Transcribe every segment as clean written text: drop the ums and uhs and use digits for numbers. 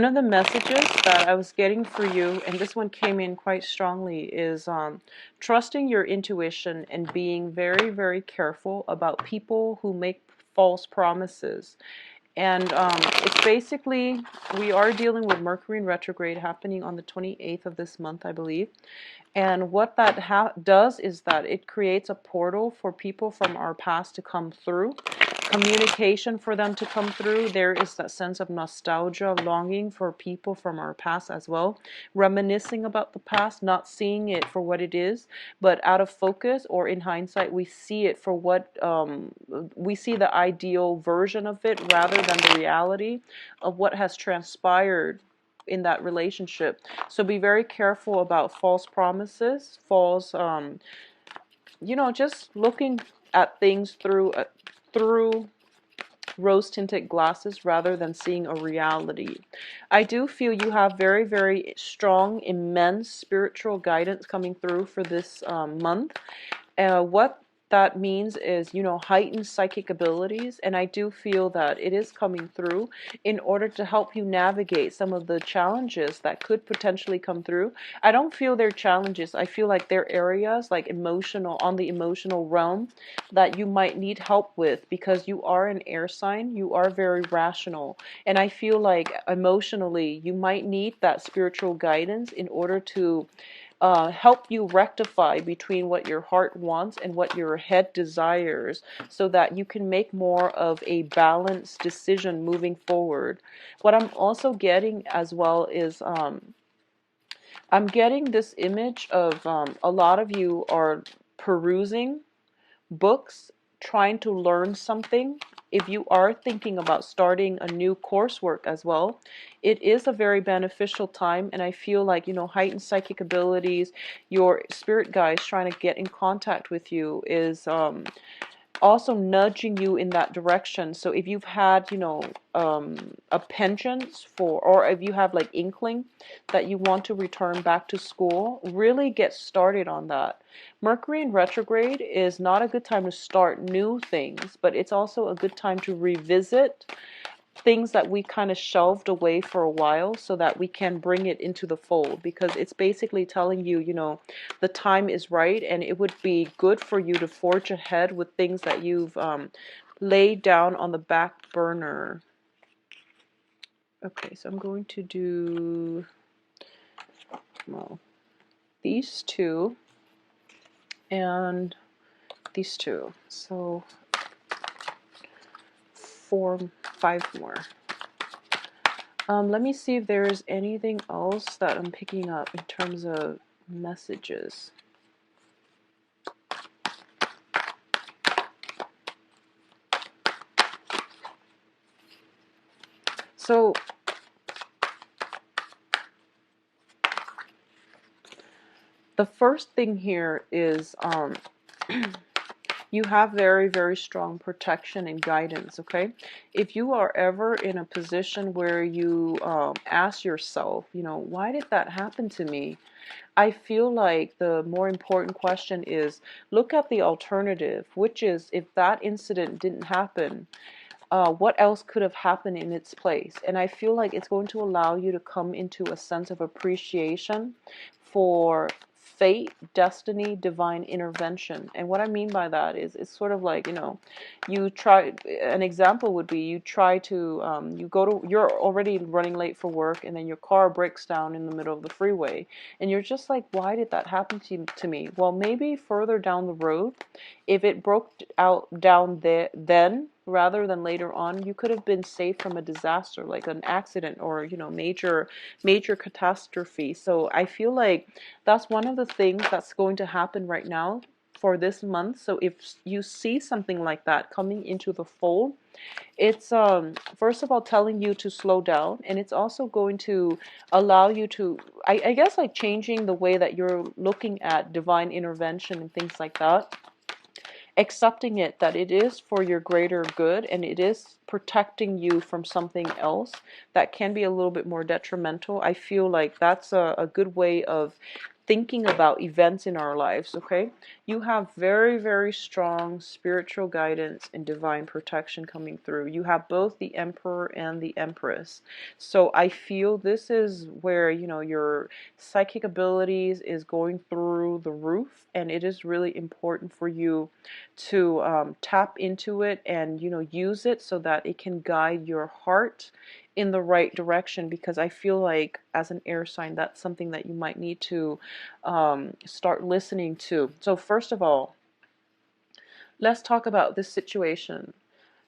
One of the messages that I was getting for you, and this one came in quite strongly, is trusting your intuition and being very, very careful about people who make false promises. And it's basically, we are dealing with Mercury in retrograde happening on the 28th of this month, I believe. And what that does is that it creates a portal for people from our past to come through, communication for them to come through. There is that sense of nostalgia, longing for people from our past as well, reminiscing about the past, not seeing it for what it is, but out of focus, or in hindsight, we see it for what we see the ideal version of it rather than the reality of what has transpired in that relationship. So be very careful about false promises, false, just looking at things through rose-tinted glasses rather than seeing a reality. I do feel you have very, very strong, immense spiritual guidance coming through for this month. What that means is, heightened psychic abilities, and I do feel that it is coming through in order to help you navigate some of the challenges that could potentially come through. I don't feel they're challenges. I feel like they're areas like on the emotional realm that you might need help with, because you are an air sign, you are very rational, and I feel like emotionally you might need that spiritual guidance in order to help you rectify between what your heart wants and what your head desires, so that you can make more of a balanced decision moving forward. What I'm also getting as well is I'm getting this image of a lot of you are perusing books, trying to learn something. If you are thinking about starting a new coursework as well, it is a very beneficial time. And I feel like, heightened psychic abilities, your spirit guides trying to get in contact with you is also nudging you in that direction. So if you've had, a penchant for, or if you have like inkling that you want to return back to school, really get started on that. Mercury in retrograde is not a good time to start new things, but it's also a good time to revisit things that we kind of shelved away for a while, so that we can bring it into the fold, because it's basically telling you, the time is right, and it would be good for you to forge ahead with things that you've laid down on the back burner. Okay, so I'm going to do, well, these two and these two. So 5 more. Let me see if there's anything else that I'm picking up in terms of messages. So the first thing here is you have very, very strong protection and guidance, okay? If you are ever in a position where you ask yourself, why did that happen to me? I feel like the more important question is, look at the alternative, which is, if that incident didn't happen, what else could have happened in its place? And I feel like it's going to allow you to come into a sense of appreciation for fate, destiny, divine intervention. And what I mean by that is, it's sort of like, you try, an example would be, you try to, you're already running late for work, and then your car breaks down in the middle of the freeway. And you're just like, why did that happen to me? Well, maybe further down the road, if it broke out down there then, rather than later on, you could have been saved from a disaster, like an accident, or major catastrophe. So I feel like that's one of the things that's going to happen right now for this month. So if you see something like that coming into the fold, it's first of all telling you to slow down, and it's also going to allow you to, I guess, like changing the way that you're looking at divine intervention and things like that, accepting it that it is for your greater good, and it is protecting you from something else that can be a little bit more detrimental. I feel like that's a good way of thinking about events in our lives, okay? You have very, very strong spiritual guidance and divine protection coming through. You have both the Emperor and the Empress. So I feel this is where, you know, your psychic abilities is going through the roof, and it is really important for you to tap into it and, you know, use it so that it can guide your heart in the right direction, because I feel like as an air sign, that's something that you might need to start listening to. So first of all, let's talk about this situation.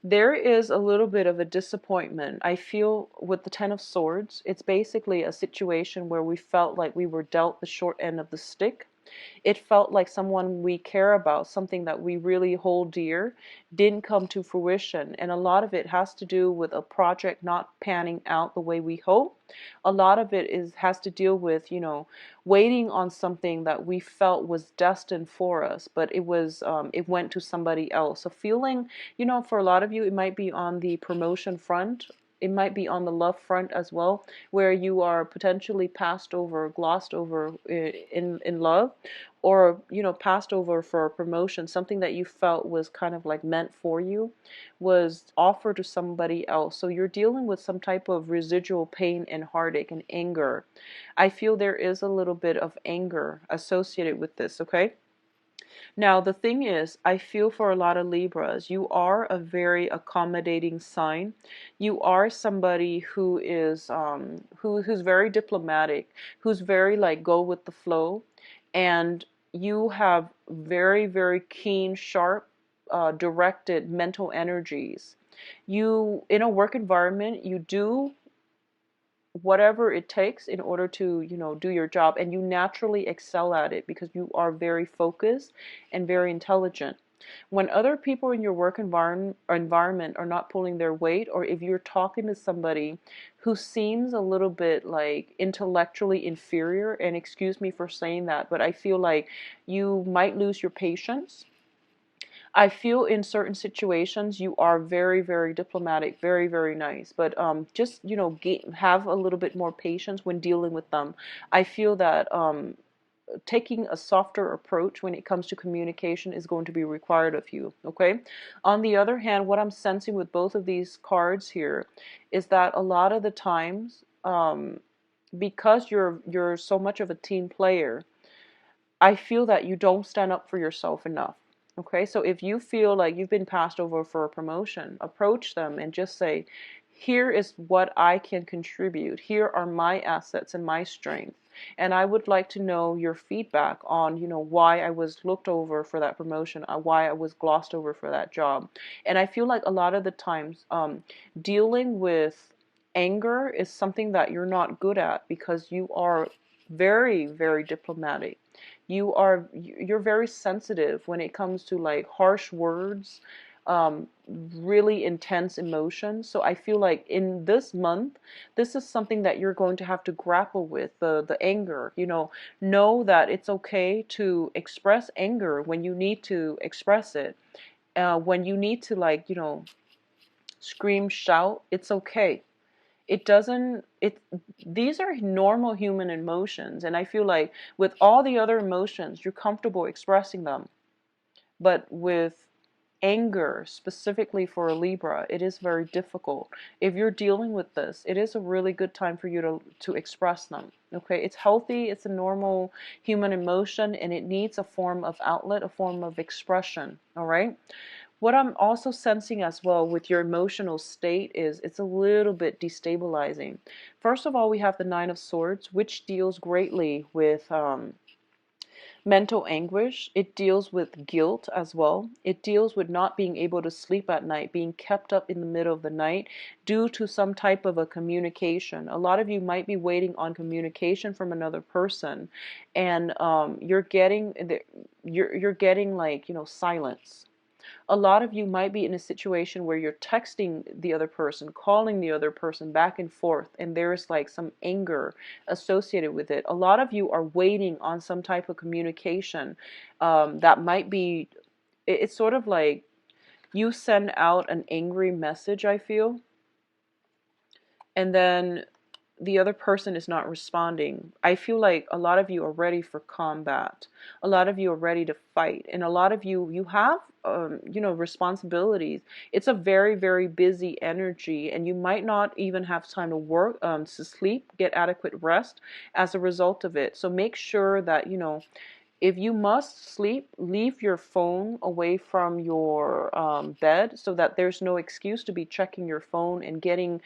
There is a little bit of a disappointment. I feel with the Ten of Swords, it's basically a situation where we felt like we were dealt the short end of the stick. It felt like someone we care about, something that we really hold dear, didn't come to fruition. And a lot of it has to do with a project not panning out the way we hope. A lot of it has to deal with, you know, waiting on something that we felt was destined for us, but it went to somebody else. So feeling, you know, for a lot of you, it might be on the promotion front. It might be on the love front as well, where you are potentially passed over, glossed over in love, or, you know, passed over for a promotion. Something that you felt was kind of like meant for you was offered to somebody else. So you're dealing with some type of residual pain and heartache and anger. I feel there is a little bit of anger associated with this, okay? Now, the thing is, I feel for a lot of Libras, you are a very accommodating sign. You are somebody who is who's very diplomatic, who's very like go with the flow, and you have very, very keen, sharp, directed mental energies. You, in a work environment, you do whatever it takes in order to, you know, do your job, and you naturally excel at it because you are very focused and very intelligent. When other people in your work environment are not pulling their weight, or if you're talking to somebody who seems a little bit like intellectually inferior, and excuse me for saying that, but I feel like you might lose your patience. I feel in certain situations you are very, very diplomatic, very, very nice, but just, you know, have a little bit more patience when dealing with them. I feel that taking a softer approach when it comes to communication is going to be required of you, okay? On the other hand, what I'm sensing with both of these cards here is that a lot of the times, because you're so much of a team player, I feel that you don't stand up for yourself enough. Okay, so if you feel like you've been passed over for a promotion, approach them and just say, here is what I can contribute. Here are my assets and my strength. And I would like to know your feedback on, you know, why I was looked over for that promotion, why I was glossed over for that job. And I feel like a lot of the times, dealing with anger is something that you're not good at because you are very, very diplomatic. You're very sensitive when it comes to like harsh words, really intense emotions. So I feel like in this month, this is something that you're going to have to grapple with, the anger. You know that it's okay to express anger when you need to express it. When you need to, like, you know, scream, shout, it's okay. It doesn't it These are normal human emotions, and I feel like with all the other emotions you're comfortable expressing them, but with anger, specifically for a Libra, it is very difficult. If you're dealing with this, it is a really good time for you to express them. Okay, it's healthy, it's a normal human emotion, and it needs a form of outlet, a form of expression. All right. What I'm also sensing as well with your emotional state is it's a little bit destabilizing. First of all, we have the Nine of Swords, which deals greatly with mental anguish. It deals with guilt as well. It deals with not being able to sleep at night, being kept up in the middle of the night due to some type of a communication. A lot of you might be waiting on communication from another person, and you're getting, like, you know, silence. A lot of you might be in a situation where you're texting the other person, calling the other person back and forth, and there's like some anger associated with it. A lot of you are waiting on some type of communication that might be, it's sort of like you send out an angry message, I feel, and then the other person is not responding. I feel like a lot of you are ready for combat. A lot of you are ready to fight, and a lot of you have responsibilities. It's a very, very busy energy, and you might not even have time to work, to sleep, get adequate rest as a result of it. So make sure that if you must sleep, leave your phone away from your bed, so that there's no excuse to be checking your phone and getting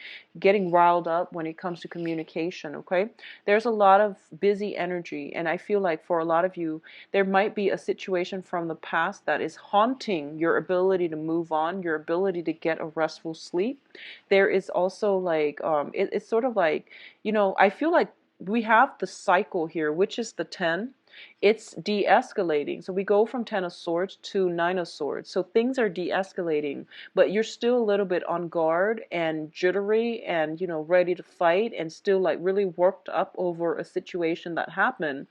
riled up when it comes to communication, okay? There's a lot of busy energy, and I feel like for a lot of you, there might be a situation from the past that is haunting your ability to move on, your ability to get a restful sleep. There is also like, it's sort of like, I feel like we have the cycle here, which is the 10. It's de-escalating. So we go from 10 of swords to 9 of swords. So things are de-escalating, but you're still a little bit on guard and jittery and, ready to fight, and still like really worked up over a situation that happened,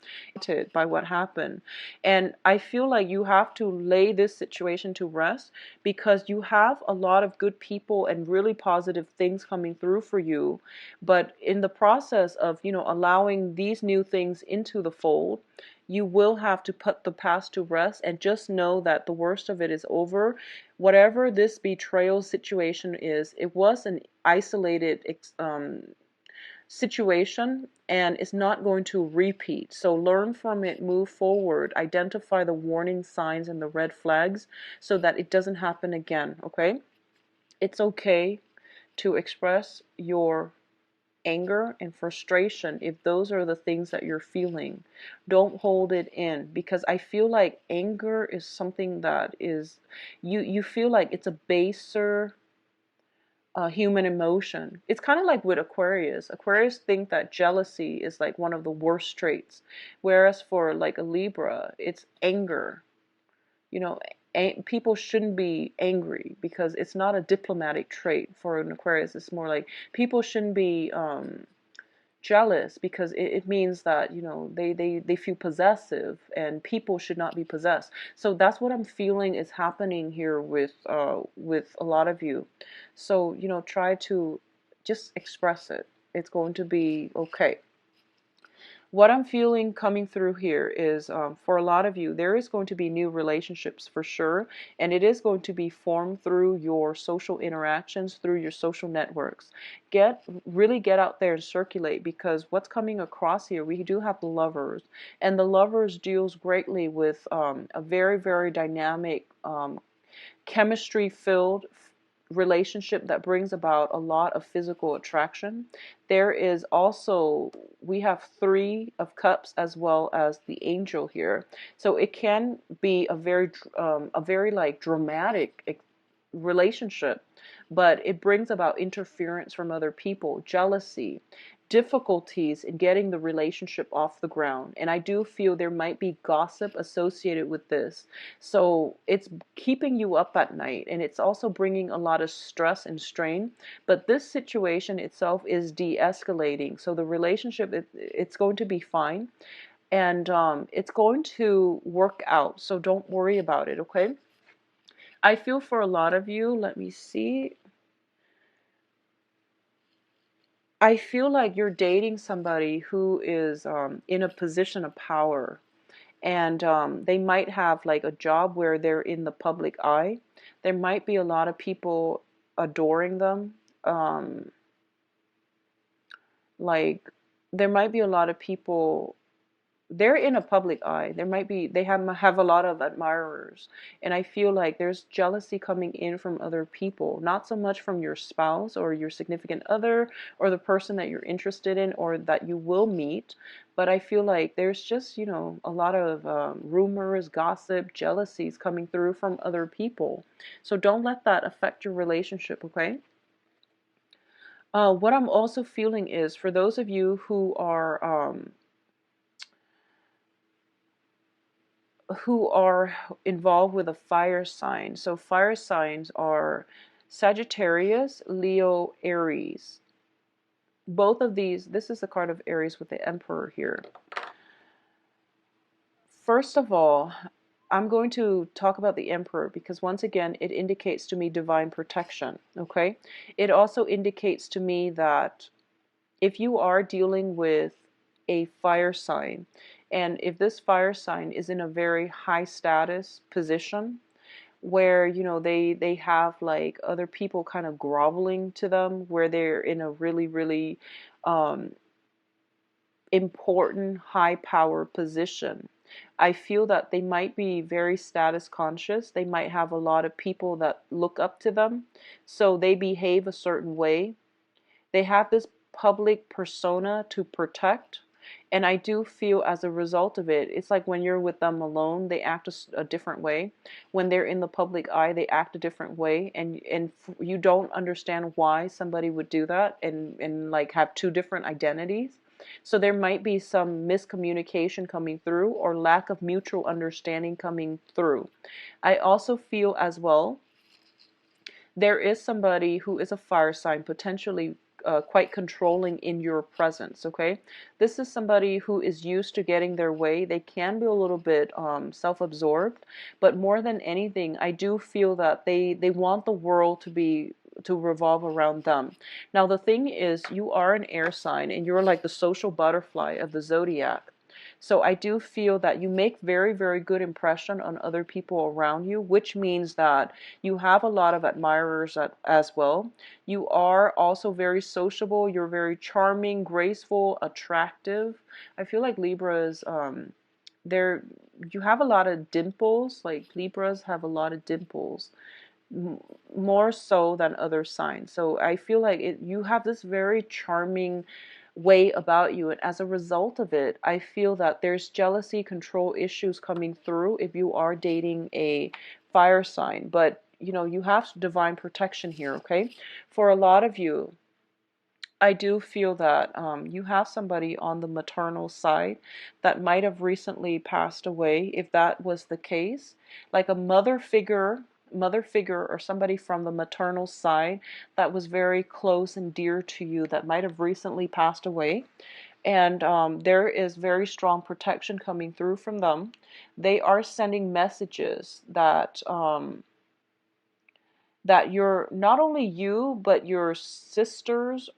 by what happened. And I feel like you have to lay this situation to rest, because you have a lot of good people and really positive things coming through for you. But in the process of, allowing these new things into the fold, you will have to put the past to rest and just know that the worst of it is over. Whatever this betrayal situation is, it was an isolated situation, and it's not going to repeat. So learn from it, move forward, identify the warning signs and the red flags so that it doesn't happen again, okay? It's okay to express your anger and frustration if those are the things that you're feeling. Don't hold it in, because I feel like anger is something that is, you feel like it's a baser human emotion. It's kind of like with Aquarius. Aquarius think that jealousy is like one of the worst traits, whereas for like a Libra, it's anger. You know, people shouldn't be angry because it's not a diplomatic trait. For an Aquarius, it's more like people shouldn't be jealous, because it means that they feel possessive, and people should not be possessed. So that's what I'm feeling is happening here with a lot of you. So try to just express it. It's going to be okay. What I'm feeling coming through here is, for a lot of you, there is going to be new relationships for sure, and it is going to be formed through your social interactions, through your social networks. Really get out there and circulate, because what's coming across here, we do have the Lovers, and the Lovers deals greatly with a very, very dynamic, chemistry-filled relationship that brings about a lot of physical attraction. There is also, we have 3 of Cups as well as the Angel here. So it can be a very like dramatic relationship, but it brings about interference from other people, jealousy, difficulties in getting the relationship off the ground. And I do feel there might be gossip associated with this. So it's keeping you up at night, and it's also bringing a lot of stress and strain. But this situation itself is de-escalating. So the relationship, it's going to be fine. And it's going to work out. So don't worry about it, okay? I feel for a lot of you, let me see. I feel like you're dating somebody who is in a position of power, and they might have like a job where they're in the public eye. There might be a lot of people adoring them. Like there might be a lot of people, they're in a public eye. They have a lot of admirers, and I feel like there's jealousy coming in from other people, not so much from your spouse or your significant other or the person that you're interested in or that you will meet, but I feel like there's just a lot of rumors, gossip, jealousies coming through from other people. So don't let that affect your relationship, okay? What I'm also feeling is, for those of you who are involved with a fire sign. So fire signs are Sagittarius, Leo, Aries. Both of these, this is the card of Aries with the Emperor here. First of all, I'm going to talk about the Emperor because once again, it indicates to me divine protection, okay? It also indicates to me that if you are dealing with a fire sign, and if this fire sign is in a very high status position, where they have like other people kind of groveling to them, where they're in a really really um, important high power position, I feel that they might be very status conscious. They might have a lot of people that look up to them, so they behave a certain way. They have this public persona to protect. And I do feel as a result of it, it's like when you're with them alone, they act a different way. When they're in the public eye, they act a different way. And you don't understand why somebody would do that, and like have two different identities. So there might be some miscommunication coming through, or lack of mutual understanding coming through. I also feel as well there is somebody who is a fire sign, potentially quite controlling in your presence, okay? This is somebody who is used to getting their way. They can be a little bit self-absorbed, but more than anything, I do feel that they want the world to revolve around them. Now, the thing is, you are an air sign, and you're like the social butterfly of the zodiac. So I do feel that you make very, very good impression on other people around you, which means that you have a lot of admirers as well. You are also very sociable. You're very charming, graceful, attractive. I feel like Libras, they're, you have a lot of dimples. Like Libras have a lot of dimples, more so than other signs. So I feel like you have this very charming way about you, and as a result of it, I feel that there's jealousy, control issues coming through if you are dating a fire sign. But you have divine protection here, okay? For a lot of you, I do feel that you have somebody on the maternal side that might have recently passed away. If that was the case, like a mother figure or somebody from the maternal side that was very close and dear to you that might have recently passed away. And there is very strong protection coming through from them. They are sending messages that you're not only you, but your sisters,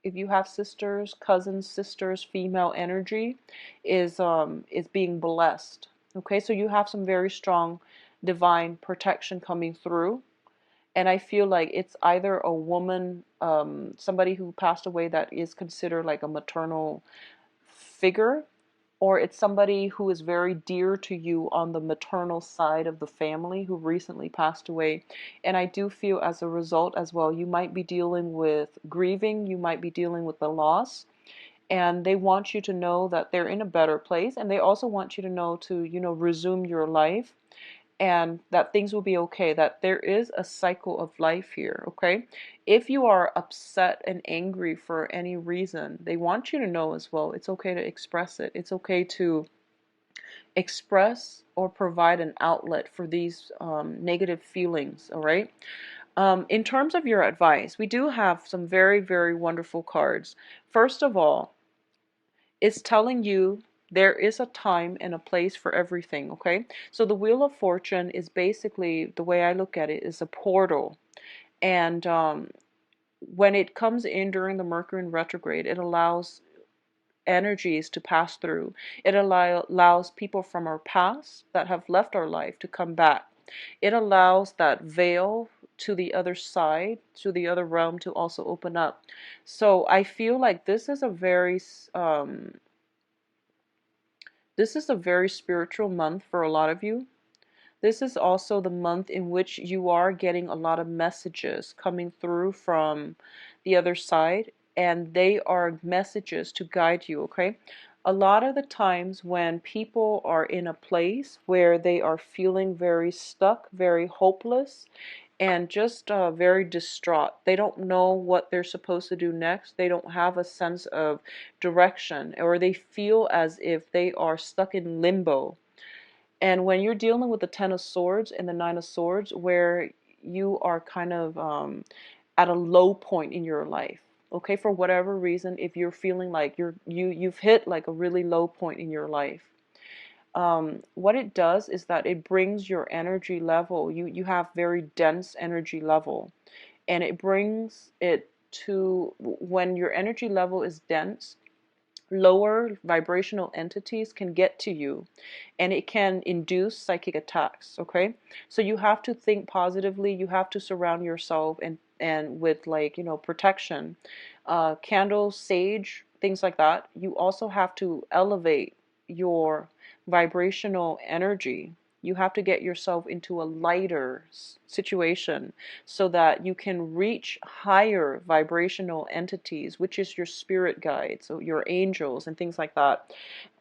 if you have sisters, cousins, sisters, female energy is being blessed. Okay, so you have some very strong divine protection coming through. And I feel like it's either a woman, somebody who passed away that is considered like a maternal figure, or it's somebody who is very dear to you on the maternal side of the family who recently passed away. And I do feel as a result as well, you might be dealing with grieving, you might be dealing with the loss. And they want you to know that they're in a better place. And they also want you to know to, resume your life, and that things will be okay, that there is a cycle of life here, okay? If you are upset and angry for any reason, they want you to know as well, it's okay to express it. It's okay to express or provide an outlet for these negative feelings, all right? In terms of your advice, we do have some very, very wonderful cards. First of all, it's telling you there is a time and a place for everything, okay? So the Wheel of Fortune is basically, the way I look at it, is a portal. And when it comes in during the Mercury in retrograde, it allows energies to pass through. It allows people from our past that have left our life to come back. It allows that veil to the other side, to the other realm, to also open up. So I feel like this is a very spiritual month for a lot of you. This is also the month in which you are getting a lot of messages coming through from the other side, and they are messages to guide you, okay? A lot of the times when people are in a place where they are feeling very stuck, very hopeless, and just very distraught. They don't know what they're supposed to do next. They don't have a sense of direction, or they feel as if they are stuck in limbo. And when you're dealing with the Ten of Swords and the Nine of Swords, where you are kind of at a low point in your life, okay, for whatever reason, if you're feeling like you've hit like a really low point in your life, what it does is that it brings your energy level. You have very dense energy level, and it brings it to, when your energy level is dense, lower vibrational entities can get to you, and it can induce psychic attacks. Okay, so you have to think positively. You have to surround yourself and with, like, protection, candles, sage, things like that. You also have to elevate your vibrational energy. You have to get yourself into a lighter situation so that you can reach higher vibrational entities, which is your spirit guides, so your angels and things like that.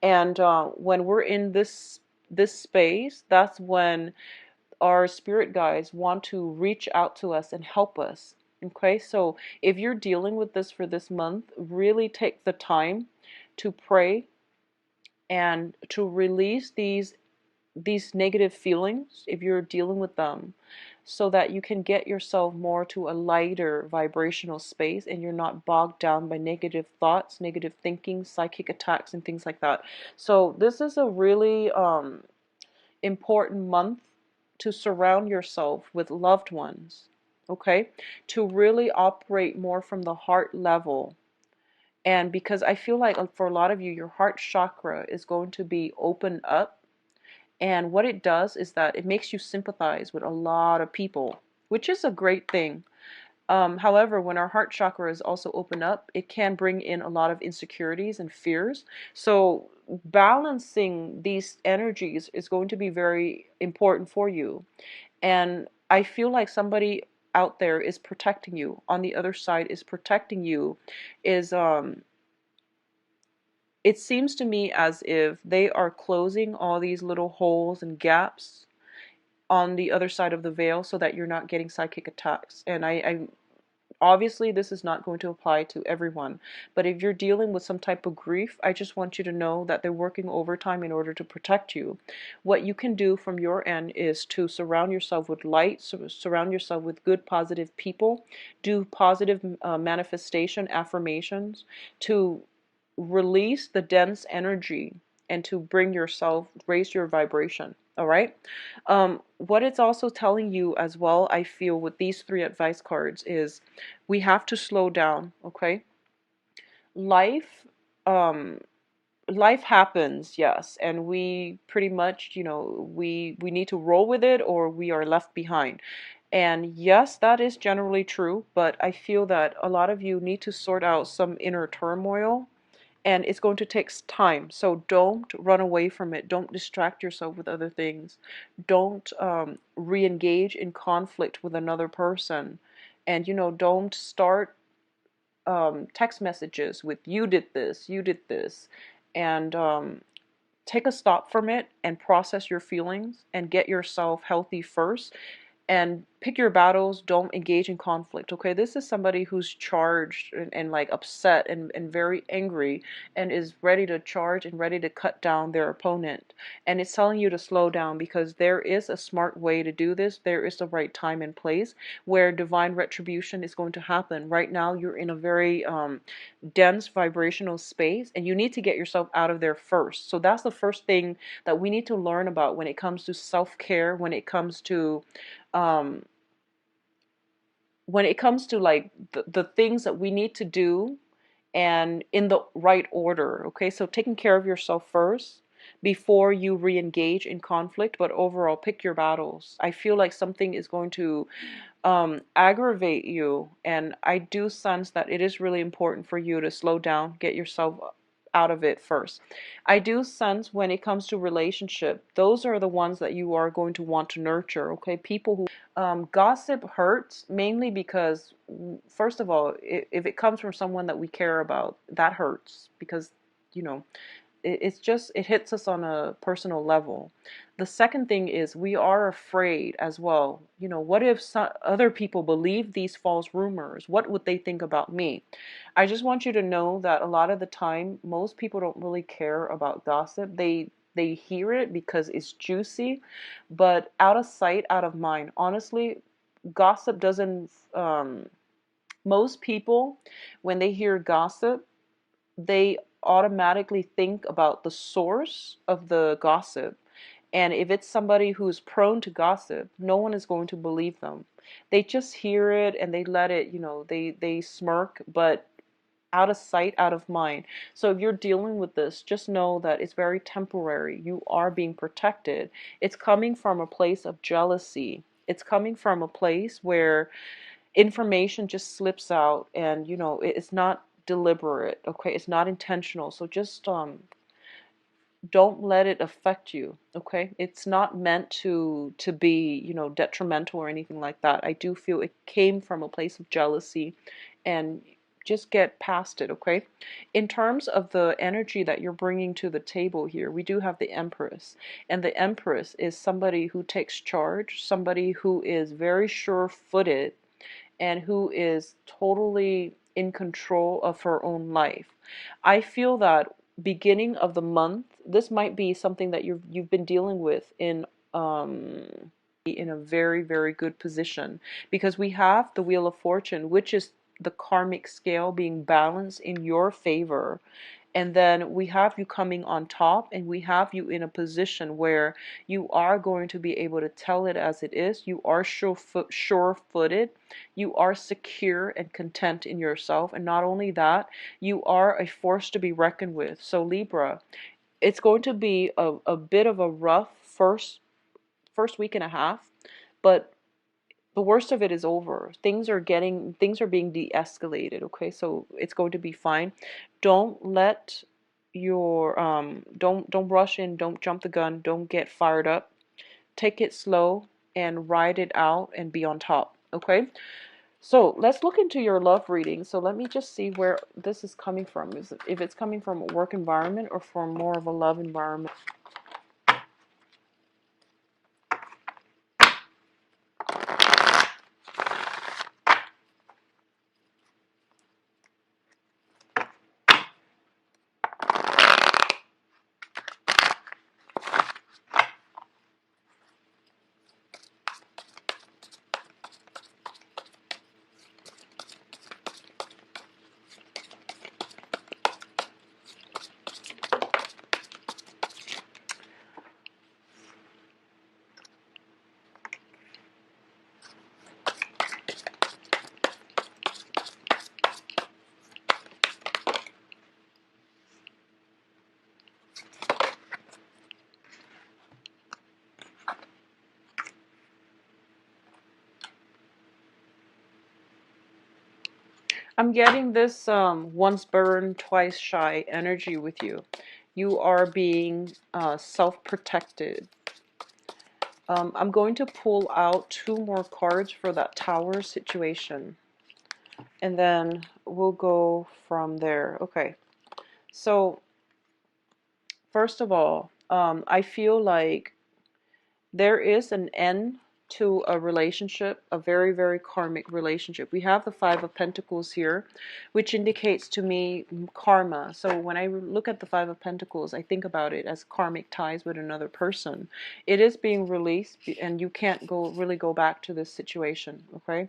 And when we're in this space, that's when our spirit guides want to reach out to us and help us. Okay, so if you're dealing with this for this month, really take the time to pray and to release these negative feelings if you're dealing with them, so that you can get yourself more to a lighter vibrational space and you're not bogged down by negative thoughts, negative thinking, psychic attacks, and things like that. So this is a really important month to surround yourself with loved ones, okay? To really operate more from the heart level. And because I feel like for a lot of you, your heart chakra is going to be opened up. And what it does is that it makes you sympathize with a lot of people, which is a great thing. However, when our heart chakra is also open up, it can bring in a lot of insecurities and fears. So balancing these energies is going to be very important for you. And I feel like somebody out there is protecting you. On the other side is protecting you. Is It seems to me as if they are closing all these little holes and gaps on the other side of the veil so that you're not getting psychic attacks. And I obviously this is not going to apply to everyone, but if you're dealing with some type of grief, I just want you to know that they're working overtime in order to protect you. What you can do from your end is to surround yourself with light, surround yourself with good, positive people, do positive manifestation affirmations to release the dense energy and to bring yourself, raise your vibration. All right. What it's also telling you as well, I feel, with these three advice cards is we have to slow down. Okay. Life, um, life happens, yes, and we pretty much, we need to roll with it or we are left behind. And yes, that is generally true, but I feel that a lot of you need to sort out some inner turmoil, and it's going to take time. So don't run away from it. Don't distract yourself with other things. Don't re-engage in conflict with another person. And, don't start text messages with you did this. And take a stop from it and process your feelings and get yourself healthy first, and pick your battles. Don't engage in conflict. Okay, this is somebody who's charged and like upset and very angry and is ready to charge and ready to cut down their opponent. And it's telling you to slow down, because there is a smart way to do this. There is the right time and place where divine retribution is going to happen. Right now you're in a very dense vibrational space, and you need to get yourself out of there first. So that's the first thing that we need to learn about when it comes to self-care, um, when it comes to like the things that we need to do, and in the right order. Okay, so taking care of yourself first before you re-engage in conflict, but overall pick your battles. I feel like something is going to aggravate you, and I do sense that it is really important for you to slow down, get yourself out of it first. I do sense when it comes to relationship, those are the ones that you are going to want to nurture. Okay, people who gossip hurts, mainly because, first of all, if it comes from someone that we care about, that hurts, because you know it's just, it hits us on a personal level. The second thing is we are afraid as well. What if other people believe these false rumors? What would they think about me? I just want you to know that a lot of the time, most people don't really care about gossip. They hear it because it's juicy, but out of sight, out of mind. Honestly, gossip doesn't. Most people, when they hear gossip, they automatically think about the source of the gossip. And if it's somebody who's prone to gossip, no one is going to believe them. They just hear it and they let it, they smirk, but out of sight, out of mind. So if you're dealing with this, just know that it's very temporary. You are being protected. It's coming from a place of jealousy. It's coming from a place where information just slips out, and it's not deliberate, okay? It's not intentional. So just don't let it affect you, okay? It's not meant to be, detrimental or anything like that. I do feel it came from a place of jealousy, and just get past it, okay? In terms of the energy that you're bringing to the table here, we do have the Empress, and the Empress is somebody who takes charge, somebody who is very sure-footed, and who is totally in control of her own life. I feel that beginning of the month, this might be something that you've been dealing with in a very, very good position, because we have the Wheel of Fortune, which is the karmic scale being balanced in your favor. And then we have you coming on top, and we have you in a position where you are going to be able to tell it as it is. You are sure-footed. You are secure and content in yourself. And not only that, you are a force to be reckoned with. So Libra, it's going to be a bit of a rough first week and a half, but the worst of it is over. Things are being de-escalated, okay? So it's going to be fine. Don't let your don't rush in, don't jump the gun, don't get fired up. Take it slow and ride it out and be on top, okay? So let's look into your love reading. So let me just see where this is coming from. If it's coming from a work environment or from more of a love environment. I'm getting this once burned, twice shy energy with you. You are being self-protected. I'm going to pull out 2 more cards for that tower situation, and then we'll go from there. Okay, so first of all, I feel like there is an end to a relationship, a very, very karmic relationship. We have the Five of Pentacles here, which indicates to me karma. So when I look at the Five of Pentacles, I think about it as karmic ties with another person. It is being released, and you can't really go back to this situation, okay?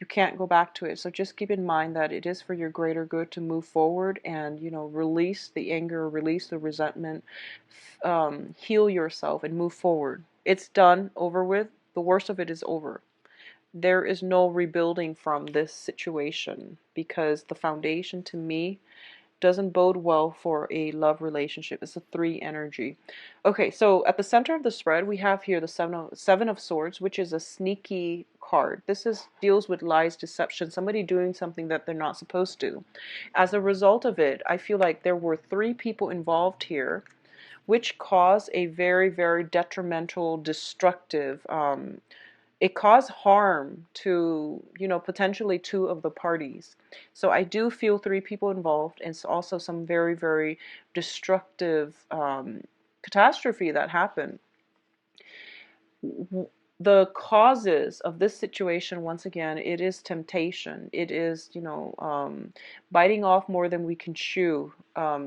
You can't go back to it. So just keep in mind that it is for your greater good to move forward and, release the anger, release the resentment, heal yourself and move forward. It's done, over with. The worst of it is over. There is no rebuilding from this situation, because the foundation to me doesn't bode well for a love relationship. It's a 3 energy. Okay, so at the center of the spread, we have here the Seven of Swords, which is a sneaky card. This deals with lies, deception, somebody doing something that they're not supposed to. As a result of it, I feel like there were 3 people involved here, which caused a very, very detrimental, destructive, it caused harm to, potentially 2 of the parties. So I do feel 3 people involved, and it's also some very, very destructive catastrophe that happened. The causes of this situation, once again, it is temptation. It is, biting off more than we can chew,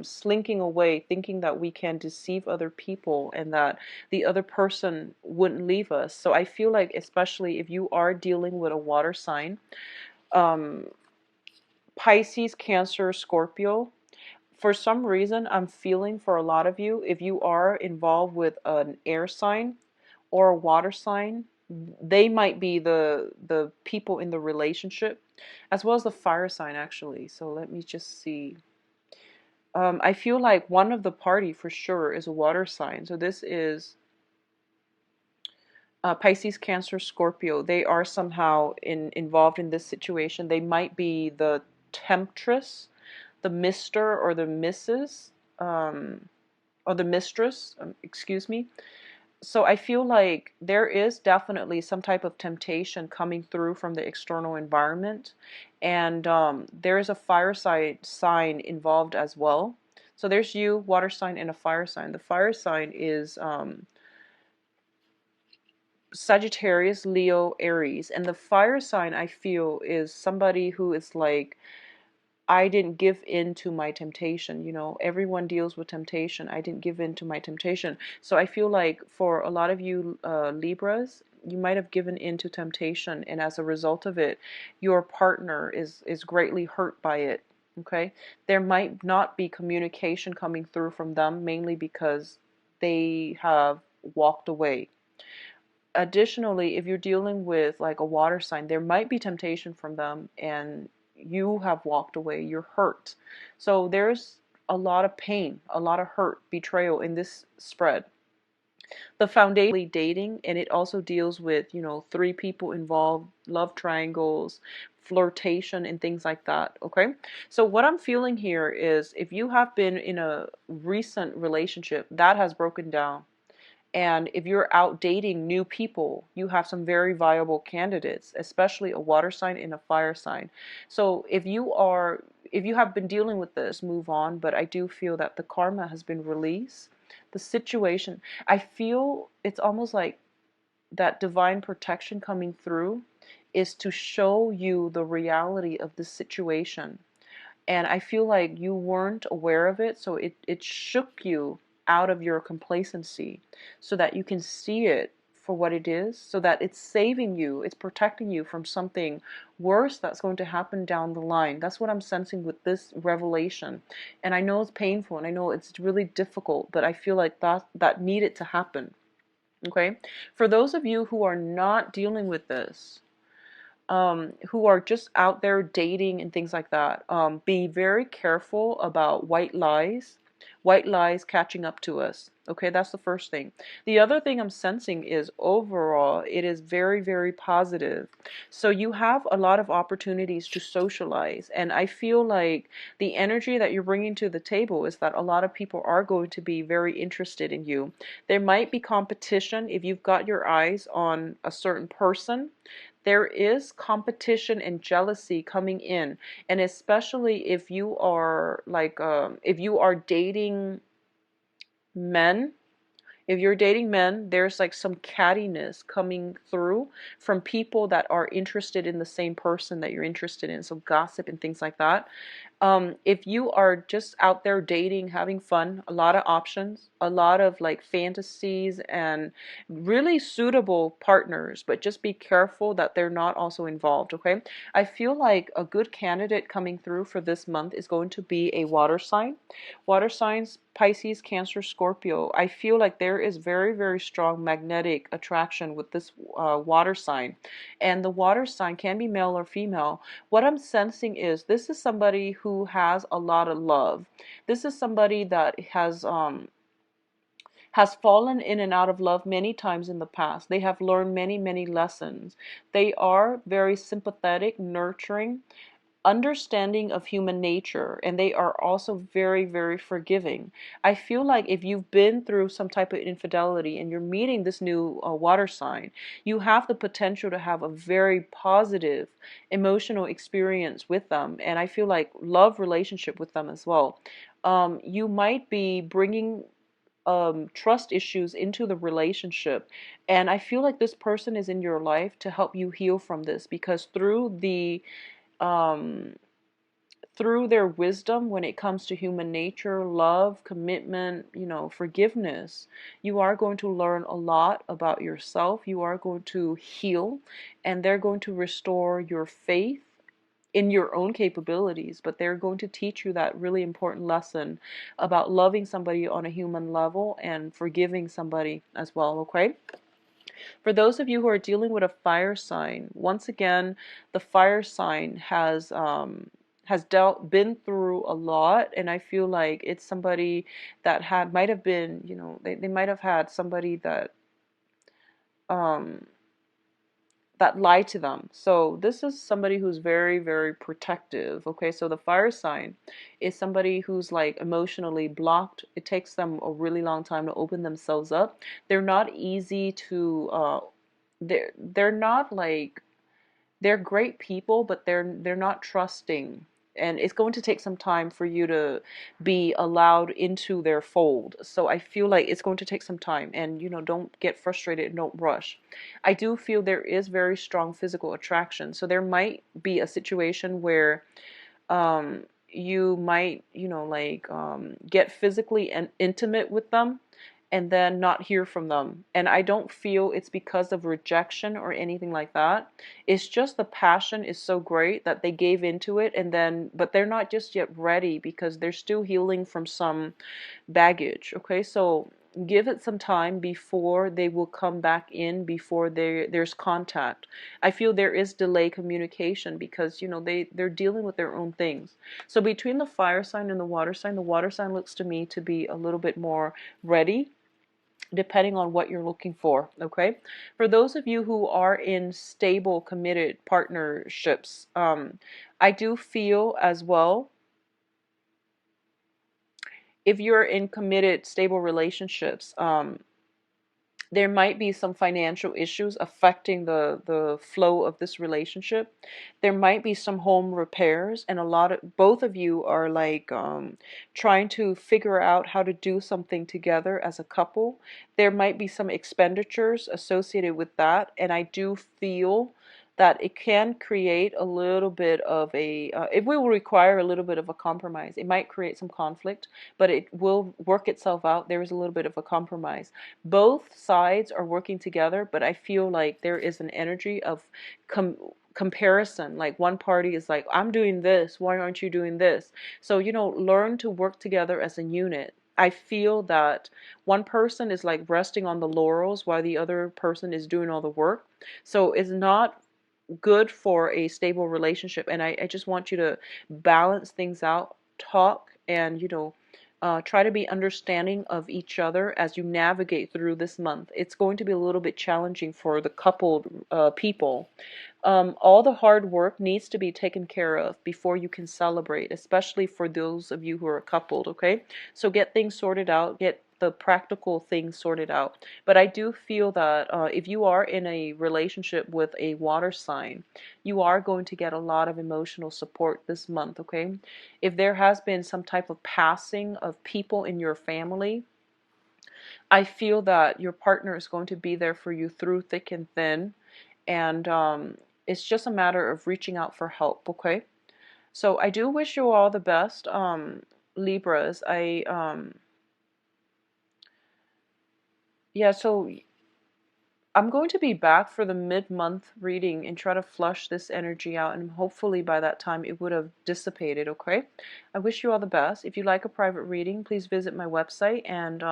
slinking away, thinking that we can deceive other people and that the other person wouldn't leave us. So I feel like, especially if you are dealing with a water sign, Pisces, Cancer, Scorpio, for some reason, I'm feeling for a lot of you, if you are involved with an air sign or a water sign, they might be the people in the relationship, as well as the fire sign actually. So let me just see. I feel like one of the party for sure is a water sign. So this is Pisces, Cancer, Scorpio. They are somehow involved in this situation. They might be the temptress, the Mister or the Mrs. Or the mistress. Excuse me. So I feel like there is definitely some type of temptation coming through from the external environment, and there is a fire sign involved as well. So there's you, water sign, and a fire sign. The fire sign is Sagittarius, Leo, Aries, and the fire sign I feel is somebody who is like, I didn't give in to my temptation. You know, everyone deals with temptation. I didn't give in to my temptation. So I feel like for a lot of you Libras, you might have given in to temptation, and as a result of it, your partner is greatly hurt by it. Okay, there might not be communication coming through from them, mainly because they have walked away. Additionally, if you're dealing with like a water sign, there might be temptation from them and you have walked away, you're hurt. So there's a lot of pain, a lot of hurt, betrayal in this spread. The foundation dating, and it also deals with, you know, three people involved, love triangles, flirtation, and things like that. Okay, so what I'm feeling here is if you have been in a recent relationship that has broken down, and if you're out dating new people, you have some very viable candidates, especially a water sign and a fire sign. So if you have been dealing with this, move on. But I do feel that the karma has been released. The situation, I feel it's almost like that divine protection coming through is to show you the reality of the situation. And I feel like you weren't aware of it, so it shook you out of your complacency so that you can see it for what it is, so that it's saving you, it's protecting you from something worse that's going to happen down the line. That's what I'm sensing with this revelation. And I know it's painful and I know it's really difficult, but I feel like that needed to happen. Okay? For those of you who are not dealing with this, who are just out there dating and things like that, be very careful about white lies catching up to us. Okay, that's the first thing. The other thing I'm sensing is overall, it is very, very positive. So you have a lot of opportunities to socialize. And I feel like the energy that you're bringing to the table is that a lot of people are going to be very interested in you. There might be competition if you've got your eyes on a certain person. There is competition and jealousy coming in, and especially if you are like if you are dating men, if you're dating men, there's like some cattiness coming through from people that are interested in the same person that you're interested in, so gossip and things like that. If you are just out there dating, having fun, a lot of options, a lot of like fantasies and really suitable partners, but just be careful that they're not also involved, okay? I feel like a good candidate coming through for this month is going to be a water sign. Water signs, Pisces, Cancer, Scorpio. I feel like there is very, very strong magnetic attraction with this water sign. And the water sign can be male or female. What I'm sensing is this is somebody who has a lot of love. This is somebody that has fallen in and out of love many times in the past. They have learned many, many lessons. They are very sympathetic, nurturing, understanding of human nature, and they are also very, very forgiving. I feel like if you've been through some type of infidelity and you're meeting this new water sign, you have the potential to have a very positive emotional experience with them, and I feel like love relationship with them as well. You might be bringing trust issues into the relationship, and I feel like this person is in your life to help you heal from this, because um, through their wisdom when it comes to human nature, love, commitment, you know, forgiveness, you are going to learn a lot about yourself. You are going to heal, and they're going to restore your faith in your own capabilities, but they're going to teach you that really important lesson about loving somebody on a human level and forgiving somebody as well, okay? For those of you who are dealing with a fire sign, once again, the fire sign has been through a lot, and I feel like it's somebody that might have been, they might have had somebody um that lied to them. So this is somebody who's very, very protective. Okay, so the fire sign is somebody who's like emotionally blocked. It takes them a really long time to open themselves up. They're not easy to they're not like, they're great people, but they're not trusting. And it's going to take some time for you to be allowed into their fold. So I feel like it's going to take some time, and don't get frustrated and don't rush. I do feel there is very strong physical attraction. So there might be a situation where you might, get physically and intimate with them and then not hear from them. And I don't feel it's because of rejection or anything like that. It's just the passion is so great that they gave into it, and then, but they're not just yet ready because they're still healing from some baggage. Okay, so give it some time before they will come back in, before there's contact. I feel there is delay communication because they're dealing with their own things. So between the fire sign and the water sign looks to me to be a little bit more ready, depending on what you're looking for. Okay, for those of you who are in stable, committed partnerships, I do feel as well, if you're in committed, stable relationships, there might be some financial issues affecting the flow of this relationship. There might be some home repairs, and both of you are like trying to figure out how to do something together as a couple. There might be some expenditures associated with that, and I do feel that it can create a little bit of it will require a little bit of a compromise. It might create some conflict, but it will work itself out. There is a little bit of a compromise. Both sides are working together, but I feel like there is an energy of comparison. Like one party is like, I'm doing this, why aren't you doing this? So learn to work together as a unit. I feel that one person is like resting on the laurels while the other person is doing all the work. So it's not good for a stable relationship, and I just want you to balance things out, talk, and try to be understanding of each other as you navigate through this month. It's going to be a little bit challenging for the coupled people. All the hard work needs to be taken care of before you can celebrate, especially for those of you who are coupled, okay? So get things sorted out, get the practical things sorted out. But I do feel that if you are in a relationship with a water sign, you are going to get a lot of emotional support this month, okay? If there has been some type of passing of people in your family, I feel that your partner is going to be there for you through thick and thin, and it's just a matter of reaching out for help, okay? So I do wish you all the best, Libras. Yeah, so I'm going to be back for the mid-month reading and try to flush this energy out, and hopefully by that time it would have dissipated, okay? I wish you all the best. If you'd like a private reading, please visit my website, and